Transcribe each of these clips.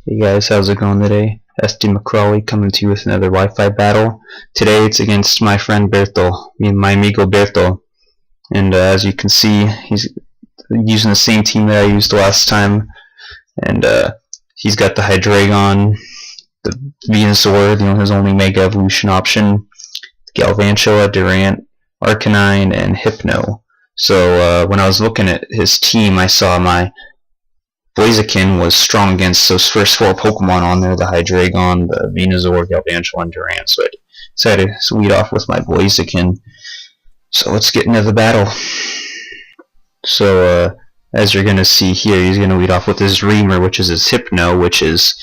Hey guys, how's it going today? Estee McCrawly coming to you with another Wi-Fi battle. Today it's against my friend Berto, my amigo Berto. And as you can see, he's using the same team that I used last time. And he's got the Hydreigon, the Venusaur, his only Mega Evolution option, Galvantula, Durant, Arcanine, and Hypno. So when I was looking at his team, I saw my Blaziken was strong against those first four Pokemon on there, the Hydreigon, the Venusaur, Galvantula, and Durant. So I decided to lead off with my Blaziken. So let's get into the battle. So as you're going to see here, he's going to lead off with his Reamer, which is his Hypno, which is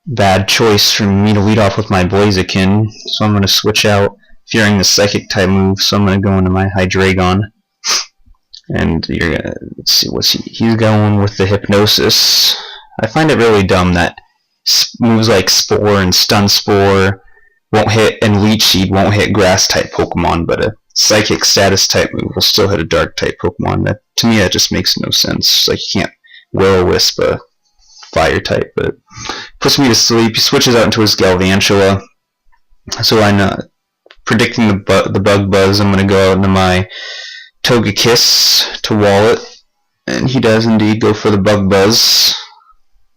bad choice for me to lead off with my Blaziken. So I'm going to switch out, fearing the Psychic type move, so I'm going to go into my Hydreigon. And you're gonna let's see what's he's going with the Hypnosis. I find it really dumb that moves like Spore and Stun Spore won't hit, and Leech Seed won't hit Grass type Pokemon, but a Psychic Status type move will still hit a Dark type Pokemon. That to me that just makes no sense. Like you can't Will-O-Wisp a Fire type, but puts me to sleep. He switches out into his Galvantula. So I'm predicting the Bug Buzz. I'm gonna go out into my Togekiss to wall it, and he does indeed go for the Bug Buzz.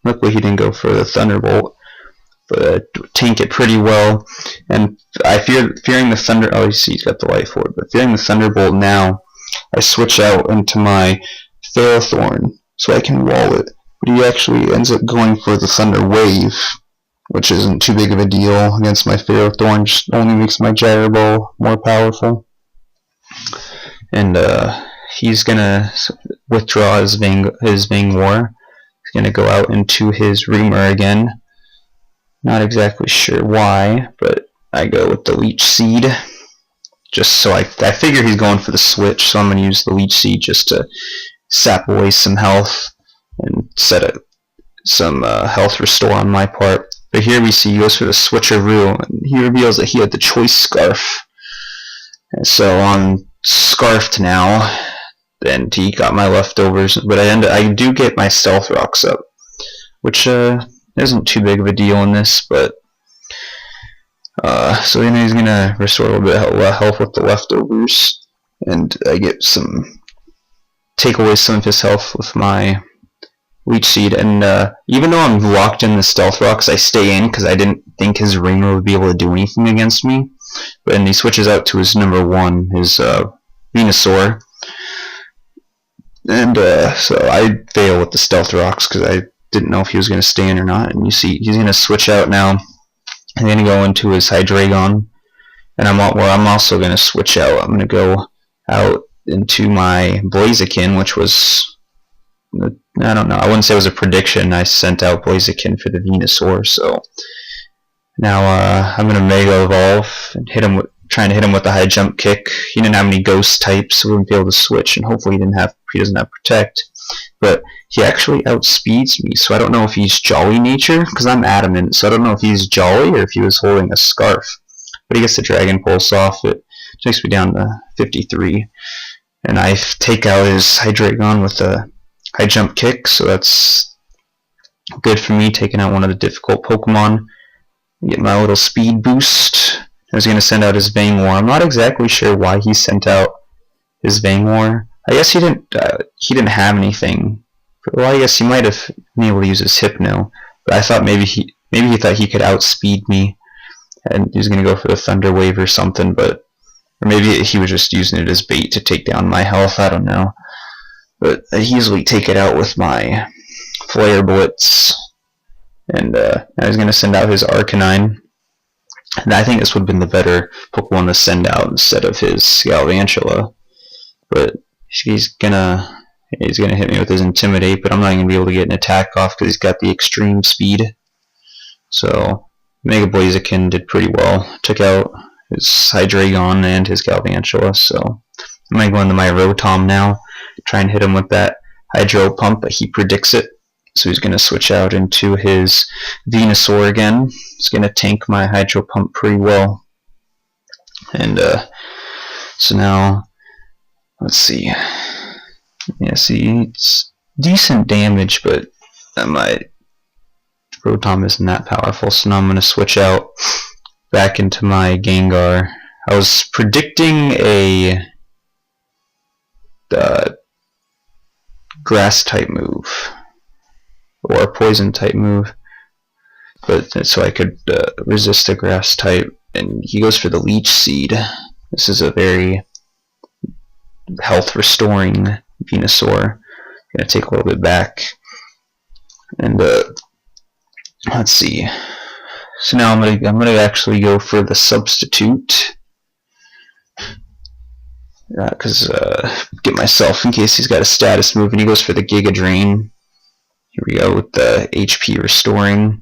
Luckily he didn't go for the Thunderbolt, but tank it pretty well. And I fearing the Thunder. Oh, you see he's got the Life Orb, but fearing the Thunderbolt now, I switch out into my Ferrothorn so I can wall it. But he actually ends up going for the Thunder Wave, which isn't too big of a deal against my Ferrothorn. Just only makes my Gyro Ball more powerful. And he's gonna withdraw his Vangor. He's gonna go out into his Reamer again. Not exactly sure why, but I go with the Leech Seed. Just so I figure he's going for the switch, so I'm gonna use the Leech Seed just to sap away some health and set some health restore on my part. But here we see he goes for the Switcheroo, and he reveals that he had the Choice Scarf. And so on Scarfed now, and he got my leftovers, but I do get my Stealth Rocks up, which isn't too big of a deal in this, but so then he's gonna restore a little bit of health with the leftovers, and I get take away some of his health with my Leech Seed, and even though I'm locked in the Stealth Rocks, I stay in because I didn't think his Reamer would be able to do anything against me. But then he switches out to his number one, his Venusaur, and so I fail with the Stealth Rocks because I didn't know if he was going to stay in or not. And you see he's going to switch out now. I'm going to go into his Hydreigon, and I'm also going to switch out. I'm going to go out into my Blaziken, which was, I don't know, I wouldn't say it was a prediction. I sent out Blaziken for the Venusaur, so now I'm going to Mega Evolve and trying to hit him with the high jump kick. He didn't have any ghost types, so we wouldn't be able to switch, and hopefully he doesn't have Protect. But he actually outspeeds me, so I don't know if he's Jolly nature, because I'm adamant, so I don't know if he's Jolly or if he was holding a Scarf. But he gets the Dragon Pulse off. It takes me down to 53. And I take out his Hydreigon with a high jump kick, so that's good for me, taking out one of the difficult Pokemon. Get my little speed boost. I was going to send out his Vangor. I'm not exactly sure why he sent out his Vangor. I guess he didn't have anything. Well, I guess he might have been able to use his Hypno, but I thought maybe he thought he could outspeed me, and he was going to go for the Thunder Wave or something. But or maybe he was just using it as bait to take down my health. I don't know. But I easily take it out with my Flare Blitz. And I was going to send out his Arcanine. And I think this would have been the better Pokemon to send out instead of his Galvantula. But he's gonna hit me with his Intimidate, but I'm not going to be able to get an attack off because he's got the extreme speed. So Mega Blaziken did pretty well. Took out his Hydreigon and his Galvantula. So I'm going to go into my Rotom now. Try and hit him with that Hydro Pump, but he predicts it. So he's going to switch out into his Venusaur again. He's going to tank my Hydro Pump pretty well. And so now, let's see. Yeah, see, it's decent damage, but my Rotom isn't that powerful, so now I'm going to switch out back into my Gengar. I was predicting a grass type move or a poison type move, but so I could resist the grass type, and he goes for the Leech Seed. This is a very health restoring Venusaur. I'm gonna take a little bit back, and let's see. So now I'm gonna actually go for the substitute, because get myself in case he's got a status move, and he goes for the Giga Drain. Here we go with the HP restoring.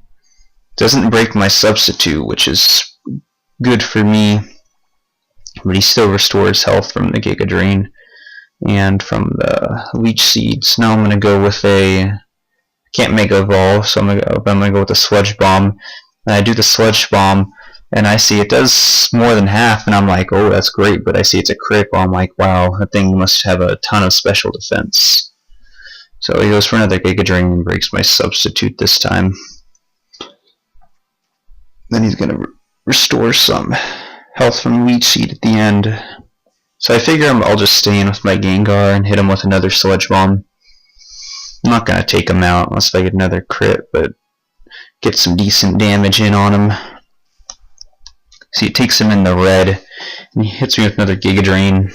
Doesn't break my substitute, which is good for me, but he still restores health from the Giga Drain and from the Leech Seeds. Now I'm gonna go with a, can't Mega Evolve, so I'm gonna go with the Sludge Bomb. And I do the Sludge Bomb, and I see it does more than half, and I'm like, oh, that's great. But I see it's a critical. I'm like, wow, that thing must have a ton of special defense. So he goes for another Giga Drain and breaks my substitute this time. Then he's gonna restore some health from Leech Seed at the end. So I figure I'll just stay in with my Gengar and hit him with another Sludge Bomb. I'm not gonna take him out unless I get another crit, but get some decent damage in on him. See, it takes him in the red, and he hits me with another Giga Drain,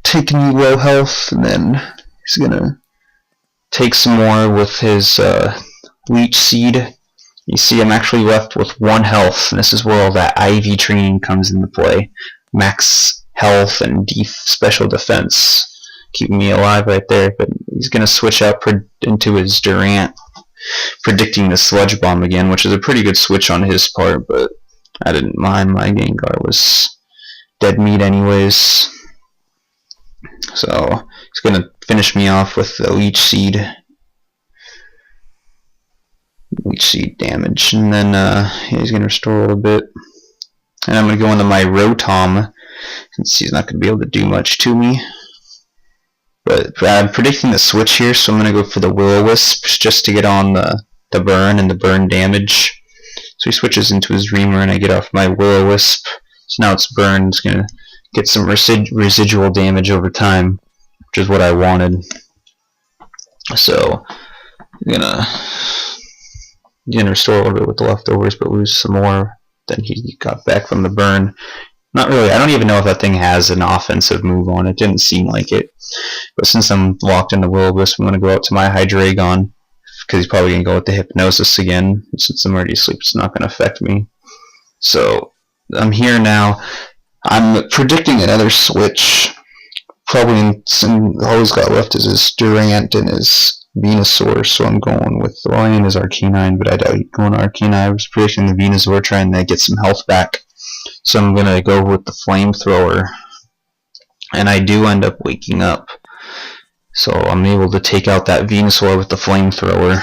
taking me low health, and then he's gonna take some more with his Leech Seed. You see, I'm actually left with 1 health, and this is where all that IV training comes into play. Max health and special defense, keeping me alive right there. But he's gonna switch out into his Durant, predicting the Sludge Bomb again, which is a pretty good switch on his part, but I didn't mind. My Gengar was dead meat anyways. So he's gonna finish me off with the Leech Seed. Leech Seed damage, and then he's gonna restore a little bit. And I'm gonna go into my Rotom, since he's not gonna be able to do much to me. But I'm predicting the switch here, so I'm gonna go for the Will-O-Wisp just to get on the burn and the burn damage. So he switches into his Reamer, and I get off my Will-O-Wisp. So now it's burned. It's gonna get some residual damage over time, which is what I wanted. So I'm gonna restore a little bit with the leftovers, but lose some more than he got back from the burn. Not really. I don't even know if that thing has an offensive move on it. Didn't seem like it. But since I'm locked in the Will-O-Wisp, I'm going to go out to my Hydreigon, because he's probably going to go with the Hypnosis again. Since I'm already asleep, it's not going to affect me. So I'm here now. I'm predicting another switch. Probably all he's got left is his Durant and his Venusaur, so I'm going with the Lion is Arcanine, but I doubt he'd go on Arcanine. I was predicting the Venusaur, trying to get some health back. So I'm gonna go with the Flamethrower, and I do end up waking up. So I'm able to take out that Venusaur with the Flamethrower.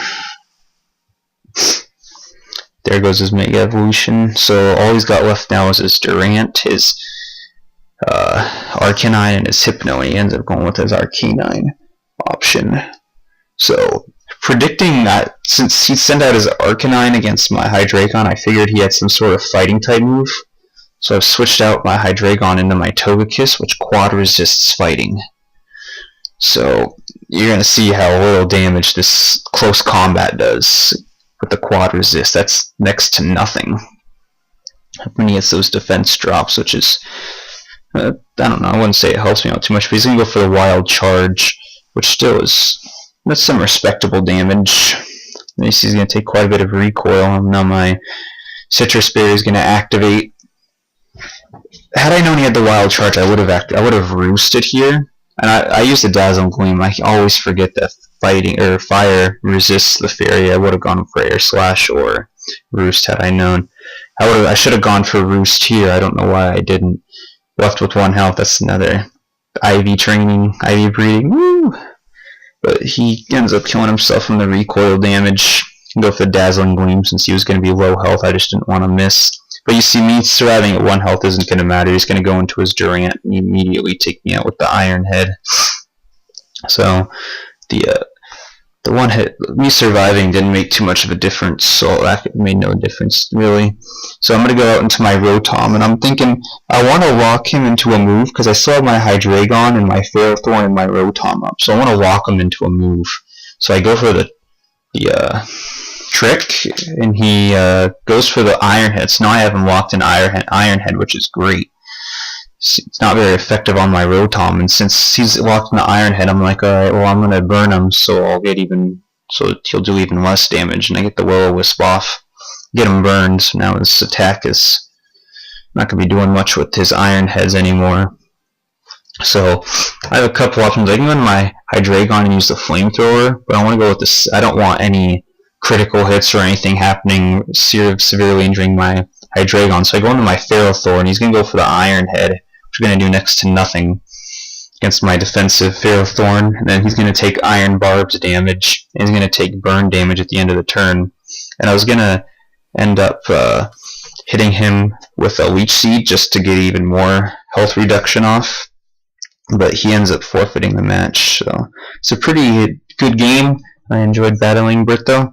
There goes his Mega Evolution. So all he's got left now is his Durant, his Arcanine, and his Hypno, and he ends up going with his Arcanine option. So, predicting that, since he sent out his Arcanine against my Hydreigon, I figured he had some sort of fighting type move. So I've switched out my Hydreigon into my Togekiss, which quad resists fighting. So, you're going to see how little damage this close combat does with the quad resist. That's next to nothing when he gets those defense drops, which is, I don't know, I wouldn't say it helps me out too much, but he's going to go for the Wild Charge, which still is, that's some respectable damage. He's going to take quite a bit of recoil. Now my Citrus Berry is going to activate. Had I known he had the Wild Charge, I would have roosted here. And I used the Dazzling Gleam. I always forget that fighting or fire resists the fairy. I would have gone for Air Slash or Roost had I known. I should have gone for Roost here. I don't know why I didn't. Left with 1 health. That's another IV training, IV breeding. Woo! But he ends up killing himself from the recoil damage. Go for the Dazzling Gleam since he was going to be low health. I just didn't want to miss. But you see, me surviving at 1 health isn't going to matter. He's going to go into his Durant and immediately take me out with the Iron Head. So, the the one hit, me surviving didn't make too much of a difference, so that made no difference really. So I'm gonna go out into my Rotom, and I'm thinking I want to walk him into a move because I still have my Hydreigon and my Ferrothorn and my Rotom up, so I want to walk him into a move. So I go for the trick, and he goes for the Iron Head. So now I have him locked in Iron Head, which is great. It's not very effective on my Rotom, and since he's locked in the Iron Head, I'm like, alright, well, I'm gonna burn him, so I'll get so he'll do even less damage, and I get the Will-O-Wisp off, get him burned. So now his attack is not gonna be doing much with his Iron Heads anymore. So I have a couple options. I can go on my Hydreigon and use the Flamethrower, but I want to go with this. I don't want any critical hits or anything happening severely injuring my Hydreigon, so I go into my Ferrothorn, and he's gonna go for the Iron Head, which is going to do next to nothing against my defensive Ferrothorn, and then he's going to take Iron Barbs damage, and he's going to take burn damage at the end of the turn. And I was going to end up hitting him with a Leech Seed just to get even more health reduction off, but he ends up forfeiting the match. So it's a pretty good game. I enjoyed battling Brito,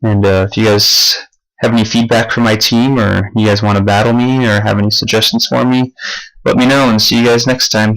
and if you guys have any feedback for my team, or you guys want to battle me, or have any suggestions for me, let me know, and see you guys next time.